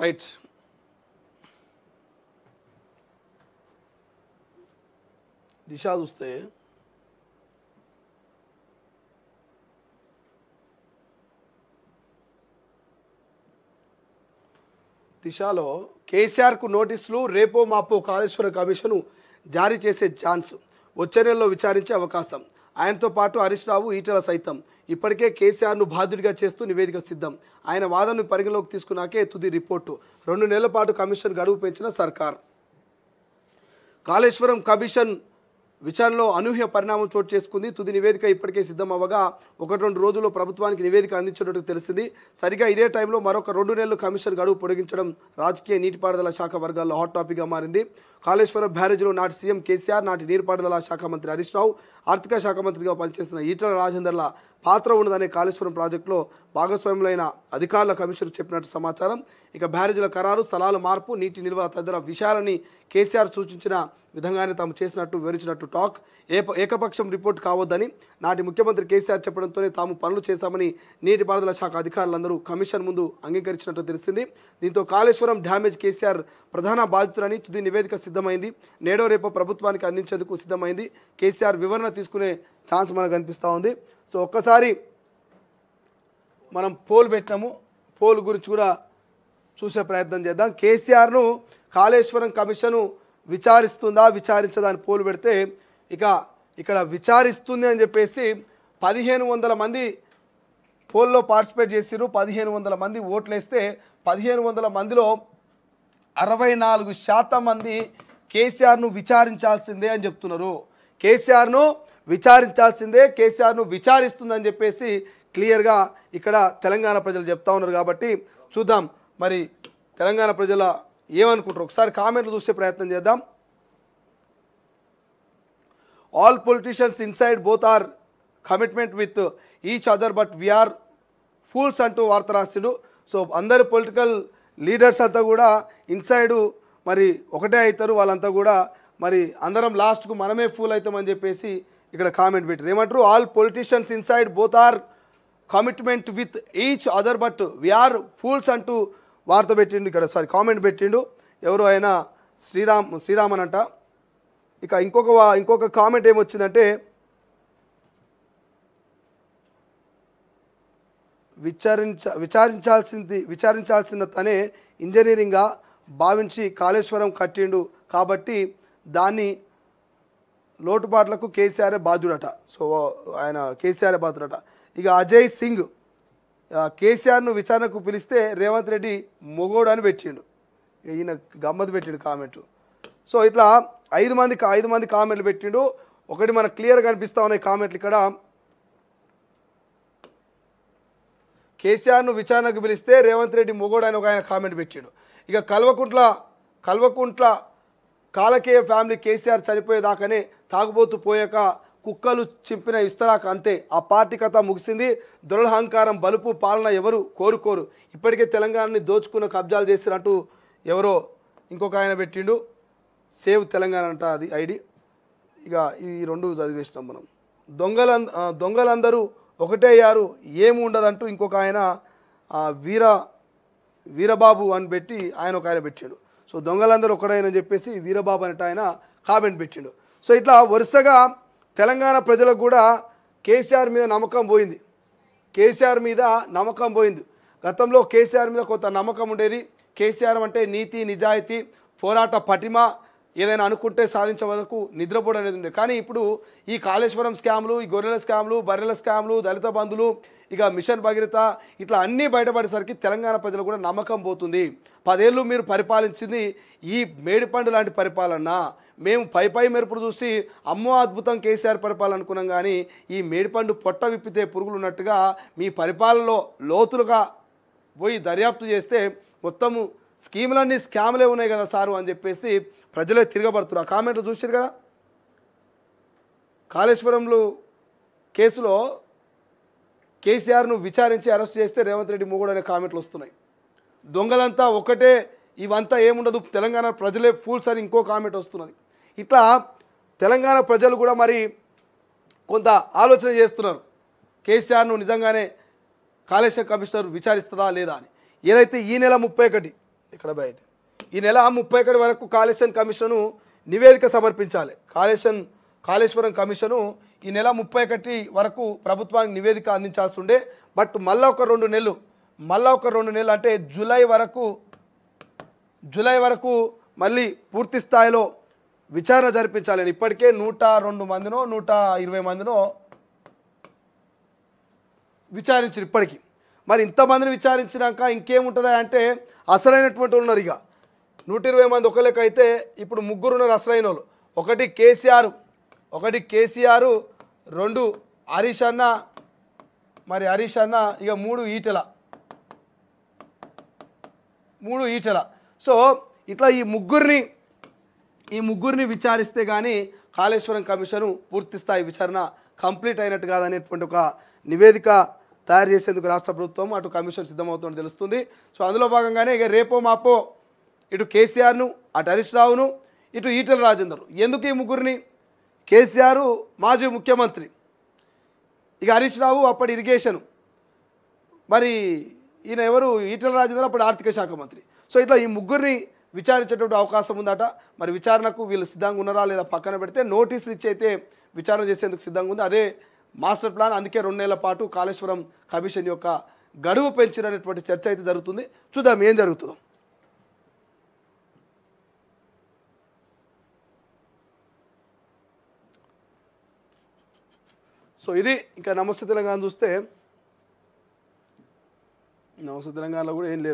Right. దిశ చూస్తే దిశలో కేసీఆర్కు నోటీసులు, రేపో మాపో కాళేశ్వరం కమిషను జారీ చేసే ఛాన్స్, వచ్చే నెలలో విచారించే అవకాశం. ఆయనతో పాటు హరీష్ రావు, ఈటెల సైతం ఇప్పటికే కేసీఆర్ను బాధ్యుడిగా చేస్తూ నివేదిక సిద్ధం. ఆయన వాదనను పరిగణలోకి తీసుకున్నాకే తుది రిపోర్టు. 2 నెలల పాటు కమిషన్ గడువు పెంచిన సర్కార్. కాళేశ్వరం కమిషన్ విచారణలో అనూహ్య పరిణామం చోటు చేసుకుంది. తుది నివేదిక ఇప్పటికే సిద్ధం అవ్వగా 1-2 రోజుల్లో ప్రభుత్వానికి నివేదిక అందించినట్టు తెలిసింది. సరిగా ఇదే టైంలో మరొక 2 నెలలు కమిషన్ గడువు పొడిగించడం రాజకీయ నీటిపారుదల శాఖ వర్గాల్లో హాట్ టాపిక్గా మారింది. కాళేశ్వరం బ్యారేజ్లో నాటి సీఎం కేసీఆర్, నాటి నీటిపారుదల శాఖ మంత్రి హరీష్ రావు, ఆర్థిక శాఖ మంత్రిగా పనిచేసిన ఈటెల రాజేందర్ల పాత్ర ఉన్నదనే కాళేశ్వరం ప్రాజెక్టులో భాగస్వాములైన అధికారుల కమిషన్ చెప్పినట్టు సమాచారం. ఇక బ్యారేజీల ఖరారు, స్థలాల మార్పు, నీటి నిల్వ తదితర విషయాలని కేసీఆర్ సూచించిన విధంగానే తాము చేసినట్టు వివరించినట్టు టాక్. ఏకపక్షం రిపోర్ట్ కావద్దని నాటి ముఖ్యమంత్రి కేసీఆర్ చెప్పడంతోనే తాము పనులు చేశామని నీటిపారుదల శాఖ అధికారులందరూ కమిషన్ ముందు అంగీకరించినట్టు తెలిసింది. దీంతో కాళేశ్వరం డ్యామేజ్ కేసీఆర్ ప్రధాన బాధితులని తుది నివేదిక సిద్ధమైంది. నేడో రేపో ప్రభుత్వానికి అందించేందుకు సిద్ధమైంది. కేసీఆర్ వివరణ తీసుకునే ఛాన్స్ మనకు కనిపిస్తూ ఉంది. సో ఒక్కసారి మనం పోల్ పెట్టినాము, పోల్ గురించి కూడా చూసే ప్రయత్నం చేద్దాం. కేసీఆర్ను కాళేశ్వరం కమిషను విచారిస్తుందా విచారించదా అని పోలు పెడితే ఇక్కడ విచారిస్తుంది అని చెప్పేసి 1500 మంది పోల్లో పార్టిసిపేట్ చేసిరు. 1500 మంది ఓట్లు వేస్తే 1500 మందిలో 64% మంది కేసీఆర్ను విచారించాల్సిందే అని చెప్తున్నారు. కేసీఆర్ను విచారించాల్సిందే, కేసీఆర్ను విచారిస్తుందని చెప్పేసి క్లియర్గా ఇక్కడ తెలంగాణ ప్రజలు చెప్తా ఉన్నారు. కాబట్టి చూద్దాం మరి తెలంగాణ ప్రజల ఏమనుకుంటారు. ఒకసారి కామెంట్లు చూసే ప్రయత్నం చేద్దాం. All politicians inside both are commitment with each other but we're fools అంటూ వార్త రాసిడు. సో అందరు పొలిటికల్ లీడర్స్ అంతా కూడా ఇన్సైడు మరి ఒకటే అవుతారు, వాళ్ళంతా కూడా మరి అందరం లాస్ట్కు మనమే ఫూల్ అవుతామని చెప్పేసి ఇక్కడ కామెంట్ పెట్టారు. ఏమంటారు, all politicians inside both are commitment with each other but we're fools అంటూ వార్త పెట్టిండు. ఇక్కడ కామెంట్ పెట్టిండు ఎవరు అయినా శ్రీరామన్ అంట. ఇక ఇంకొక కామెంట్ ఏమొచ్చిందంటే, విచారించాల్సిన తనే ఇంజనీరింగ్గా భావించి కాళేశ్వరం కట్టిండు కాబట్టి దాన్ని లోటుపాట్లకు కేసీఆర్ బాధ్యుడట. సో ఆయన కేసీఆర్ బాధ్యుడట. ఇక అజయ్ సింగ్ కేసీఆర్ను విచారణకు పిలిస్తే రేవంత్ రెడ్డి మొగోడు అని పెట్టిండు. ఈయన గమ్మత్ పెట్టిండు కామెంట్. సో ఇట్లా 5 మంది కామెంట్లు పెట్టిండు. ఒకటి మనకు క్లియర్గా కనిపిస్తూ ఉన్నాయి కామెంట్లు. ఇక్కడ కేసీఆర్ను విచారణకు పిలిస్తే రేవంత్ రెడ్డి మొగోడు అని ఒక ఆయన కామెంట్ పెట్టిండు. ఇక కల్వకుంట్ల కాలకేయ ఫ్యామిలీ కేసీఆర్ చనిపోయేదాకానే తాగుబోతు పోయాక కుక్కలు చింపిన ఇస్తరాక అంతే, ఆ పార్టీ కథ ముగిసింది. దురహంకారం బలుపు పాలన ఎవరు కోరుకోరు, ఇప్పటికే తెలంగాణని దోచుకున్న కబ్జాలు చేసినట్టు ఎవరో ఇంకొక ఆయన పెట్టిండు. సేవ్ తెలంగాణ అంట అది ఐడి. ఇక ఈ 2 చదివేసినాం మనం. దొంగలందరూ ఒకటే అయ్యారు, ఏమి ఉండదంటూ ఇంకొక ఆయన వీరబాబు అని పెట్టి ఆయన ఒక ఆయన పెట్టాడు. సో దొంగలందరూ ఒకటైనా చెప్పేసి వీరబాబు అనేట ఆయన కామెంట్ పెట్టిండు. సో ఇట్లా వరుసగా తెలంగాణ ప్రజలకు కూడా కేసీఆర్ మీద నమ్మకం పోయింది. గతంలో కేసీఆర్ మీద కొంత నమ్మకం ఉండేది. కేసీఆర్ అంటే నీతి నిజాయితీ, పోరాట పటిమ, ఏదైనా అనుకుంటే సాధించే వరకు నిద్రపోవడం అనేది ఉండేది. కానీ ఇప్పుడు ఈ కాళేశ్వరం స్కామ్లు, ఈ గొర్రెల స్కామ్లు, బర్రెల స్కామ్లు, దళిత బంధులు, ఇక మిషన్ భగీరథ ఇట్లా అన్నీ బయటపడేసరికి తెలంగాణ ప్రజలు కూడా నమ్మకం పోతుంది. 10 ఏళ్ళు మీరు పరిపాలించింది ఈ మేడిపండు లాంటి పరిపాలన. మేము పై మెరుపులు చూసి అమ్మో అద్భుతం కేసీఆర్ పరిపాలన అనుకున్నాం. కానీ ఈ మేడిపండు పొట్ట విప్పితే పురుగులు ఉన్నట్టుగా మీ పరిపాలనలో లోతులుగా పోయి దర్యాప్తు చేస్తే మొత్తము స్కీములన్నీ స్కామ్లే ఉన్నాయి కదా సారు అని చెప్పేసి ప్రజలే తిరగబడుతున్నారు. ఆ కామెంట్లు చూసారు కదా. కాళేశ్వరంలో కేసులో కేసీఆర్ను విచారించి అరెస్ట్ చేస్తే రేవంత్ రెడ్డి మొగుడు అనే కామెంట్లు వస్తున్నాయి. దొంగలంతా ఒకటే, ఇవంతా ఏముండదు, తెలంగాణ ప్రజలే ఫూల్స్ అని ఇంకో కామెంట్ వస్తున్నది. ఇట్లా తెలంగాణ ప్రజలు కూడా మరి కొంత ఆలోచన చేస్తున్నారు. కేసీఆర్ను నిజంగానే కాళేశ్వరం కమిషనర్ విచారిస్తుందా లేదా అని. ఏదైతే ఈ నెల 31 ఇక్కడ బయట ఈ నెల 31 వరకు కాళేశ్వరం కమిషను నివేదిక సమర్పించాలి. కాళేశ్వరం కమిషను ఈ నెల 31 వరకు ప్రభుత్వానికి నివేదిక అందించాల్సి ఉండే. బట్ మళ్ళీ ఒక 2 నెలలు అంటే జూలై వరకు మళ్ళీ పూర్తి స్థాయిలో విచారణ జరిపించాలని ఇప్పటికే 102 మందినో 120 మందినో విచారించారు ఇప్పటికీ. మరి ఇంతమందిని విచారించినాక ఇంకేముంటుందా అంటే అసలైనటువంటి ఉన్నారు. ఇక 120 మంది ఒక లెక్క అయితే ఇప్పుడు 3 ఉన్నారు అసలైన వాళ్ళు. ఒకటి కేసీఆర్, 2 హరీష్ అన్న, ఇక 3 ఈటెల. సో ఇట్లా ఈ ముగ్గురిని విచారిస్తే కానీ కాళేశ్వరం కమిషను పూర్తి స్థాయి విచారణ కంప్లీట్ అయినట్టు కాదనేటువంటి ఒక నివేదిక తయారు చేసేందుకు రాష్ట్ర ప్రభుత్వం అటు కమిషన్ సిద్ధమవుతుందని తెలుస్తుంది. సో అందులో భాగంగానే ఇక రేపో మాపో ఇటు కేసీఆర్ను, అటు హరీష్ రావును, ఇటు ఈటెల రాజేందర్. ఎందుకు ఈ ముగ్గురిని? కేసీఆర్ మాజీ ముఖ్యమంత్రి, ఇక హరీష్ రావు అప్పటి ఇరిగేషను, మరి ఈయన ఎవరు ఈటెల రాజేందర్ అప్పుడు ఆర్థిక శాఖ మంత్రి. సో ఇట్లా ఈ ముగ్గురిని విచారించేటువంటి అవకాశం ఉందట. మరి విచారణకు వీళ్ళు సిద్ధంగా ఉన్నారా లేదా పక్కన పెడితే నోటీసులు ఇచ్చి అయితే విచారణ చేసేందుకు సిద్ధంగా ఉంది. అదే మాస్టర్ ప్లాన్. అందుకే 2 నెలల పాటు కాళేశ్వరం కమిషన్ యొక్క గడువు పెంచినటువంటి చర్చ అయితే జరుగుతుంది. చూద్దాం ఏం జరుగుతుందో. సో ఇది ఇంకా నమస్తే తెలంగాణ చూస్తే నమస్తే తెలంగాణలో కూడా ఏం లేదు.